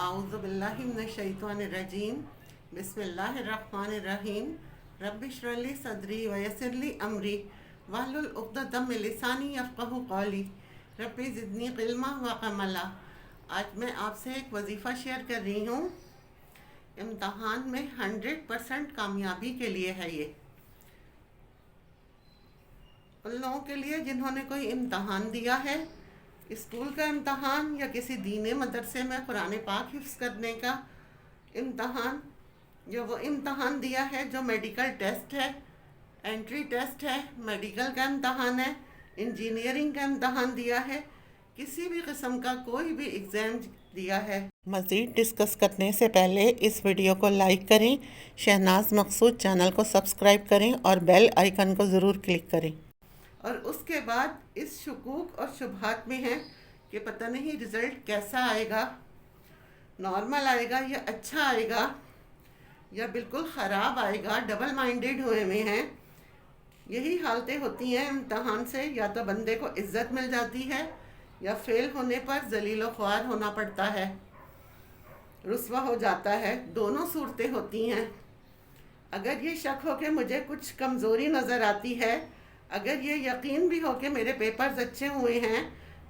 اعوذ باللہ من الشیطان الرجیم بسم اللہ الرحمن الرحیم رب اشرح لی صدری ویسر لی امری واحلل عقدۃ من لسانی یفقہوا قولی رب زدنی علما وعملا۔ آج میں آپ سے ایک وظیفہ شیئر کر رہی ہوں، امتحان میں 100% کامیابی کے لیے ہے۔ یہ ان لوگوں کے لیے جنہوں نے کوئی امتحان دیا ہے، اسکول کا امتحان یا کسی دینی مدرسے میں قرآن پاک حفظ کرنے کا امتحان، یا وہ امتحان دیا ہے جو میڈیکل ٹیسٹ ہے، انٹری ٹیسٹ ہے، میڈیکل کا امتحان ہے، انجینئرنگ کا امتحان دیا ہے، کسی بھی قسم کا کوئی بھی ایگزام دیا ہے۔ مزید ڈسکس کرنے سے پہلے اس ویڈیو کو لائک کریں، شہناز مقصود چینل کو سبسکرائب کریں اور بیل آئیکن کو ضرور کلک کریں۔ اور اس کے بعد اس شکوک اور شبہات میں ہے کہ پتہ نہیں رزلٹ کیسا آئے گا، نارمل آئے گا یا اچھا آئے گا یا بالکل خراب آئے گا، ڈبل مائنڈیڈ ہوئے ہیں۔ یہی حالتیں ہوتی ہیں امتحان سے، یا تو بندے کو عزت مل جاتی ہے یا فیل ہونے پر ذلیل و خوار ہونا پڑتا ہے، رسوا ہو جاتا ہے، دونوں صورتیں ہوتی ہیں۔ اگر یہ شک ہو کہ مجھے کچھ کمزوری نظر آتی ہے، اگر یہ یقین بھی ہو کہ میرے پیپرز اچھے ہوئے ہیں،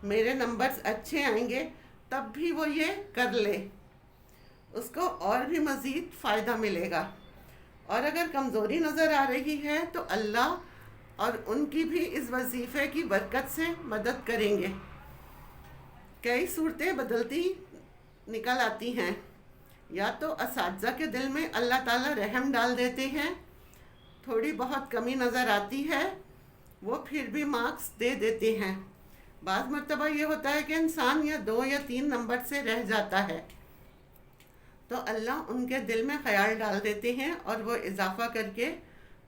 میرے نمبرز اچھے آئیں گے، تب بھی وہ یہ کر لے، اس کو اور بھی مزید فائدہ ملے گا۔ اور اگر کمزوری نظر آ رہی ہے تو اللہ اور ان کی بھی اس وظیفے کی برکت سے مدد کریں گے۔ کئی صورتیں بدلتی نکل آتی ہیں، یا تو اساتذہ کے دل میں اللہ تعالیٰ رحم ڈال دیتے ہیں، تھوڑی بہت کمی نظر آتی ہے، وہ پھر بھی مارکس دے دیتے ہیں۔ بعض مرتبہ یہ ہوتا ہے کہ انسان یا 2 یا 3 نمبر سے رہ جاتا ہے، تو اللہ ان کے دل میں خیال ڈال دیتے ہیں اور وہ اضافہ کر کے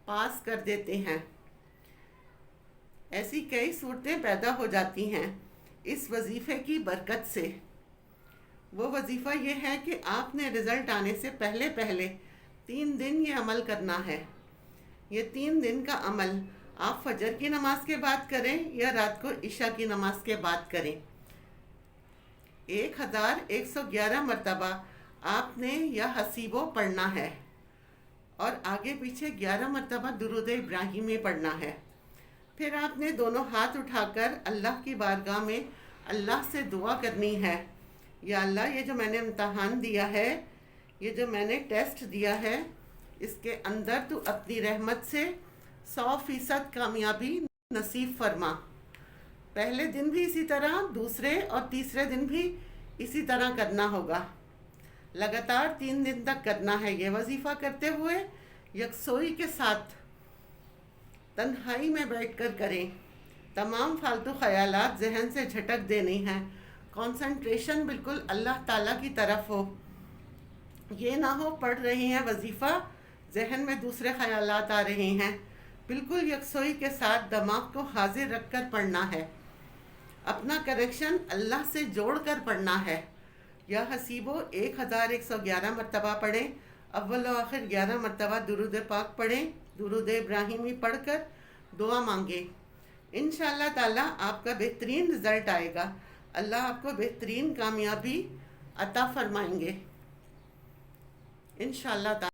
پاس کر دیتے ہیں۔ ایسی کئی صورتیں پیدا ہو جاتی ہیں اس وظیفے کی برکت سے۔ وہ وظیفہ یہ ہے کہ آپ نے رزلٹ آنے سے پہلے 3 دن یہ عمل کرنا ہے۔ یہ 3 دن کا عمل آپ فجر کی نماز کے بعد کریں یا رات کو عشاء کی نماز کے بعد کریں۔ 1111 مرتبہ آپ نے یا حسیبو پڑھنا ہے اور آگے پیچھے 11 مرتبہ درود ابراہیمی پڑھنا ہے۔ پھر آپ نے دونوں ہاتھ اٹھا کر اللہ کی بارگاہ میں اللہ سے دعا کرنی ہے، یا اللہ، یہ جو میں نے امتحان دیا ہے، یہ جو میں نے ٹیسٹ دیا ہے، اس کے اندر تو اپنی رحمت سے 100% کامیابی نصیب فرما۔ پہلے دن بھی اسی طرح، دوسرے اور تیسرے دن بھی اسی طرح کرنا ہوگا۔ لگاتار 3 دن تک کرنا ہے۔ یہ وظیفہ کرتے ہوئے یکسوئی کے ساتھ تنہائی میں بیٹھ کر کریں۔ تمام فالتو خیالات ذہن سے جھٹک دینے ہیں، کنسنٹریشن بالکل اللہ تعالیٰ کی طرف ہو۔ یہ نہ ہو پڑھ رہے ہیں وظیفہ، ذہن میں دوسرے خیالات آ رہے ہیں۔ بالکل یکسوئی کے ساتھ دماغ کو حاضر رکھ کر پڑھنا ہے، اپنا کریکشن اللہ سے جوڑ کر پڑھنا ہے۔ یا حسیبو 1111 مرتبہ پڑھیں، اول و آخر 11 مرتبہ درود پاک پڑھیں، درود ابراہیمی پڑھ کر دعا مانگیں۔ انشاءاللہ تعالیٰ آپ کا بہترین رزلٹ آئے گا، اللہ آپ کو بہترین کامیابی عطا فرمائیں گے انشاءاللہ تعالیٰ۔